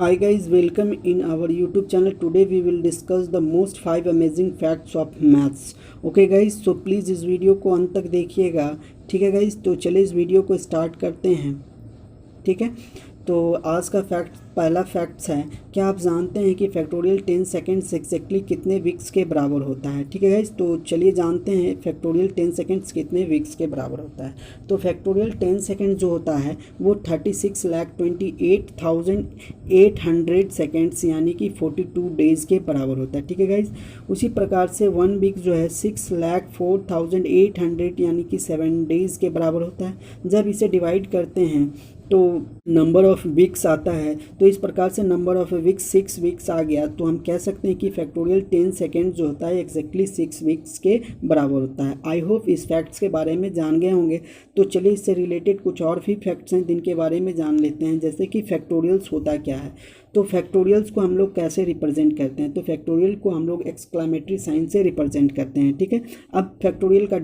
Hi guys, welcome in our YouTube channel. Today we will discuss the most 5 amazing facts of maths. Okay guys, so please इस video को अंत तक देखिएगा. ठीक है guys, तो चलिए इस वीडियो को स्टार्ट करते हैं. ठीक है, तो आज का पहला फैक्ट्स है. क्या आप जानते हैं कि फैक्टोरियल 10 सेकेंड्स एग्जैक्टली कितने वीक्स के बराबर होता है? ठीक है गाइज, तो चलिए जानते हैं फैक्टोरियल 10 सेकेंड्स कितने वीक्स के बराबर होता है. तो फैक्टोरियल 10 सेकेंड जो होता है वो 36,28,800 सेकेंड्स यानी कि 42 डेज़ के बराबर होता है. ठीक है गाइज, उसी प्रकार से 1 वीक जो है 6,04,800 यानी कि 7 डेज़ के बराबर होता है. जब इसे डिवाइड करते हैं तो नंबर ऑफ़ वीक्स आता है. तो इस प्रकार से नंबर ऑफ़ वीक्स 6 वीक्स आ गया, तो हम कह सकते हैं कि फैक्टोरियल 10 सेकेंड जो होता है एक्जैक्टली 6 वीक्स के बराबर होता है. आई होप इस फैक्ट्स के बारे में जान गए होंगे. तो चलिए इससे रिलेटेड कुछ और भी फैक्ट्स हैं जिनके बारे में जान लेते हैं, जैसे कि फैक्टोरियल्स होता क्या है. तो फैक्टोरियल्स को हम लोग कैसे रिप्रेजेंट करते हैं? तो फैक्टोरियल को हम लोग एक्सक्लामेटरी साइन से रिप्रेजेंट करते हैं. ठीक है, अब फैक्टोरियल का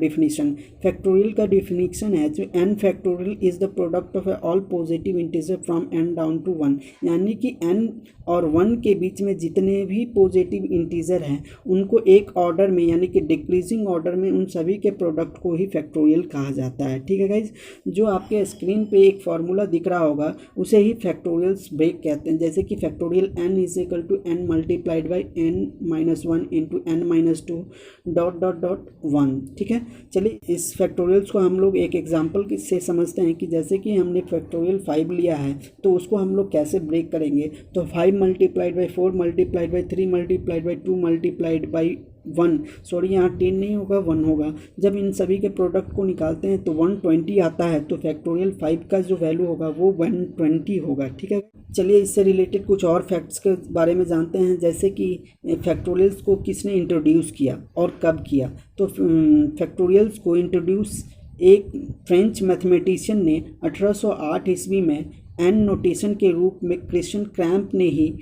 डिफिनीशन है जो n factorial is the product of all positive integer from n down to 1. यानी कि n और 1 के बीच में जितने भी पॉजिटिव इंटीजर हैं उनको एक ऑर्डर में यानी कि डिक्रीजिंग ऑर्डर में उन सभी के प्रोडक्ट को ही फैक्टोरियल कहा जाता है. ठीक है गाइज, जो आपके स्क्रीन पे एक फार्मूला दिख रहा होगा उसे ही फैक्टोरियल्स ब्रेक कहते हैं. जैसे कि factorial n is equal to n multiplied by n minus 1 into n minus 2 dot dot dot 1. ठीक है, चलिए इस फैक्टोरियल्स को हम लोग एक एग्जांपल से समझते हैं कि जैसे कि हमने फैक्टोरियल 5 लिया है तो उसको हम लोग कैसे ब्रेक करेंगे. तो 5 multiplied by 4 multiplied by 3 multiplied by 2 multiplied by 1, sorry यहाँ 10 नहीं होगा 1 होगा. जब इन सभी के प्रोडक्ट को निकालते हैं तो 120 आता है. तो फैक्टोरियल 5 का जो वैल्यू होगा वो 120 होगा. ठीक है, चलिए इससे रिलेटेड कुछ और फैक्ट्स के बारे में जानते हैं, जैसे कि फैक्टोरियल्स को किसने इंट्रोड्यूस किया और कब किया. तो फैक्टोरियल्स को इंट्रोड्यूस एक फ्रेंच मैथमेटिशियन ने 1808 ईस्वी में एन नोटेशन के रूप में क्रिश्चियन क्रैम्प ने ही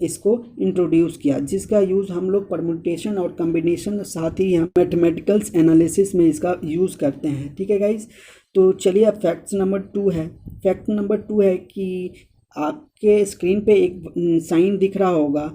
इसको इंट्रोड्यूस किया, जिसका यूज़ हम लोग परम्यूटेशन और कम्बिनेशन साथ ही हम मैथमेटिकल्स एनालिसिस में इसका यूज़ करते हैं. ठीक है गाइज, तो चलिए अब फैक्ट नंबर 2 है. फैक्ट नंबर 2 है कि आपके स्क्रीन पे एक साइन दिख रहा होगा.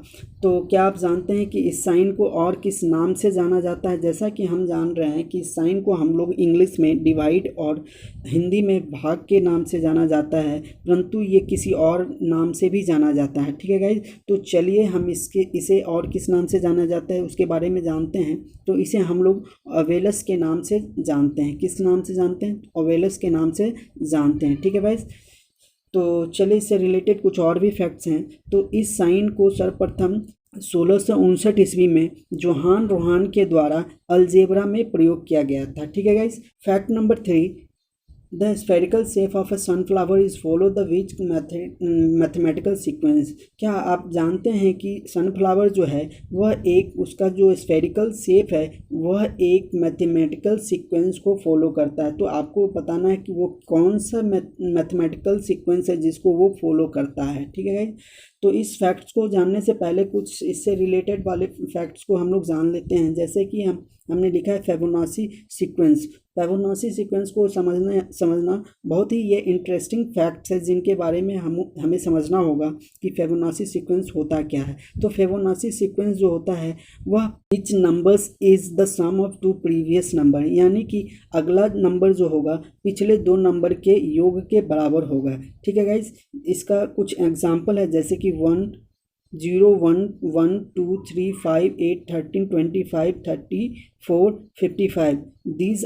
तो क्या आप जानते हैं कि इस साइन को और किस नाम से जाना जाता है? जैसा कि हम जान रहे हैं कि इस साइन को हम लोग इंग्लिश में डिवाइड और हिंदी में भाग के नाम से जाना जाता है, परंतु ये किसी और नाम से भी जाना जाता है. ठीक है गाइज, तो चलिए हम इसे और किस नाम से जाना जाता है उसके बारे में जानते हैं. तो इसे हम लोग ओवेलस के नाम से जानते हैं. किस नाम से जानते हैं? ओवेलस के नाम से जानते हैं. ठीक है गाइज, तो चलिए इससे रिलेटेड कुछ और भी फैक्ट्स हैं. तो इस साइन को सर्वप्रथम 1659 ईस्वी में जोहान रोहान के द्वारा अलजेब्रा में प्रयोग किया गया था. ठीक है guys, fact number 3, the spherical shape of a sunflower is follow the which mathematical sequence. क्या आप जानते हैं कि सनफ्लावर जो है वह एक उसका जो स्फेरिकल शेप है वह एक मैथमेटिकल सीक्वेंस को फॉलो करता है. तो आपको बताना है कि वो कौन सा मैथमेटिकल सीक्वेंस है जिसको वो फॉलो करता है. ठीक है गाइस, तो इस फैक्ट्स को जानने से पहले कुछ इससे रिलेटेड वाले फैक्ट्स को हम लोग जान लेते हैं. जैसे कि हमने लिखा है फिबोनाची सीक्वेंस. फिबोनाची सीक्वेंस को समझना बहुत ही ये इंटरेस्टिंग फैक्ट्स है जिनके बारे में हमें समझना होगा कि फिबोनाची सीक्वेंस होता क्या है. तो फिबोनाची सीक्वेंस जो होता है वह which numbers is the sum of two previous number, यानी कि अगला नंबर जो होगा पिछले 2 नंबर के योग के बराबर होगा. ठीक है गाइज, इसका कुछ एग्जाम्पल है जैसे कि 1 0 1 1 2 3 5 8 13 25 34 55. These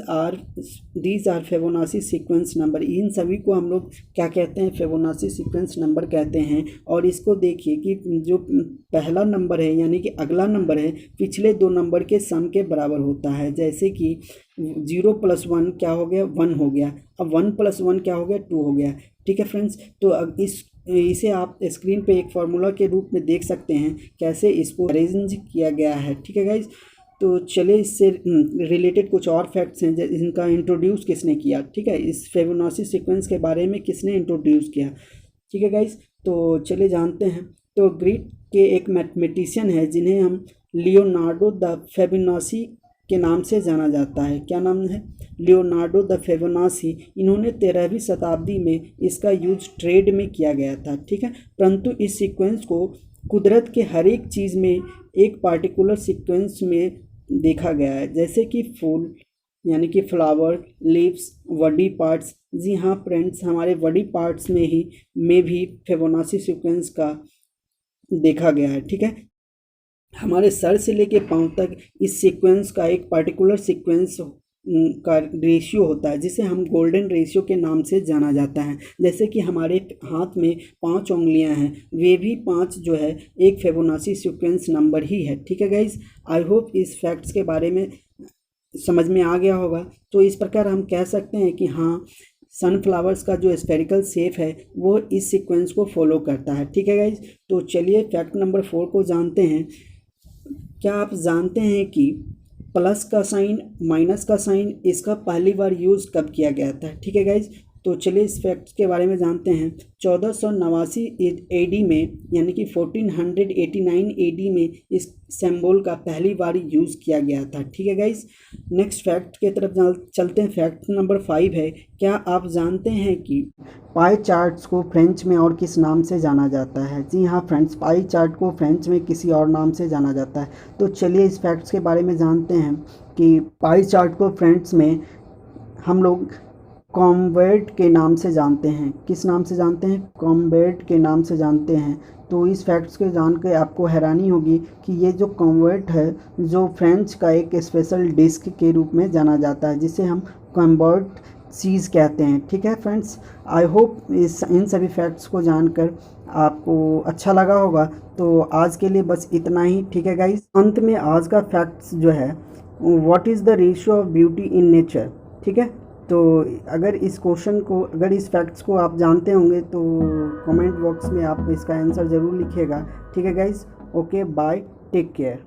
are Fibonacci sequence number. इन सभी को हम लोग क्या कहते हैं? फिबोनाची सीक्वेंस नंबर कहते हैं. और इसको देखिए कि जो पहला नंबर है यानी कि अगला नंबर है पिछले 2 नंबर के सम के बराबर होता है. जैसे कि 0 + 1 क्या हो गया? 1 हो गया. अब 1 + 1 क्या हो गया? 2 हो गया. ठीक है फ्रेंड्स, तो अब इसे आप स्क्रीन पे एक फार्मूला के रूप में देख सकते हैं कैसे इसको अरेंज किया गया है. ठीक है गाइज, तो चलिए इससे रिलेटेड कुछ और फैक्ट्स हैं जिनका इंट्रोड्यूस किसने किया. ठीक है, इस फिबोनाची सीक्वेंस के बारे में किसने इंट्रोड्यूस किया. ठीक है गाइज, तो चलिए जानते हैं. तो ग्रीक के एक मैथमेटिशियन है जिन्हें हम लियोनार्डो द फिबोनाची के नाम से जाना जाता है। क्या नाम है? Leonardo da Fibonacci. इन्होंने 13वीं शताब्दी में इसका यूज ट्रेड में किया गया था, ठीक है। परंतु इस सीक्वेंस को कुदरत के हर एक चीज़ में एक पार्टिकुलर सीक्वेंस में देखा गया है, जैसे कि फूल यानी कि फ्लावर, लीव्स, बॉडी पार्ट्स। जी हाँ फ्रेंड्स, हमारे बॉडी पार्ट्स में भी फिबोनाची सीक्वेंस का देखा गया है, ठीक है। हमारे सर से लेके पाँव तक इस सीक्वेंस का एक पर्टिकुलर सीक्वेंस का रेशियो होता है, जिसे हम गोल्डन रेशियो के नाम से जाना जाता है। जैसे कि हमारे हाथ में 5 उंगलियां हैं, वे भी 5 जो है एक फिबोनाची सीक्वेंस नंबर ही है, ठीक है गाइज। आई होप इस फैक्ट्स के बारे में समझ में आ गया होगा। तो इस प्रकार हम कह सकते हैं कि हाँ, सनफ्लावर्स का जो स्फेरिकल शेप है वो इस सीक्वेंस को फॉलो करता है, ठीक है गाइज। तो चलिए फैक्ट नंबर 4 को जानते हैं। क्या आप जानते हैं कि प्लस का साइन, माइनस का साइन, इसका पहली बार यूज़ कब किया गया था, ठीक है गाइज। तो चलिए इस फैक्ट के बारे में जानते हैं। 1489 AD में यानी कि 1489 AD में इस सिंबल का पहली बार यूज़ किया गया था, ठीक है गाइज। नेक्स्ट फैक्ट की तरफ चलते हैं। फैक्ट नंबर 5 है, क्या आप जानते हैं कि पाई चार्ट्स को फ्रेंच में और किस नाम से जाना जाता है? जी हाँ फ्रेंड्स, पाई चार्ट को फ्रेंच में किसी और नाम से जाना जाता है। तो चलिए इस फैक्ट्स के बारे में जानते हैं कि पाई चार्ट को फ्रेंच में हम लोग कॉम्वेट के नाम से जानते हैं। किस नाम से जानते हैं? कॉम्वेट के नाम से जानते हैं। तो इस फैक्ट्स को जान के आपको हैरानी होगी कि ये जो कॉम्वेट है, जो फ्रेंच का एक स्पेशल डिस्क के रूप में जाना जाता है, जिसे हम कॉम्बर्ट चीज़ कहते हैं, ठीक है फ्रेंड्स। आई होप इन सभी फैक्ट्स को जानकर आपको अच्छा लगा होगा। तो आज के लिए बस इतना ही, ठीक है गाइस। अंत में आज का फैक्ट्स जो है, what is the ratio of beauty in nature, ठीक है। तो अगर इस फैक्ट्स को आप जानते होंगे तो कमेंट बॉक्स में आप इसका आंसर ज़रूर लिखिएगा, ठीक है guys. Okay bye, take care.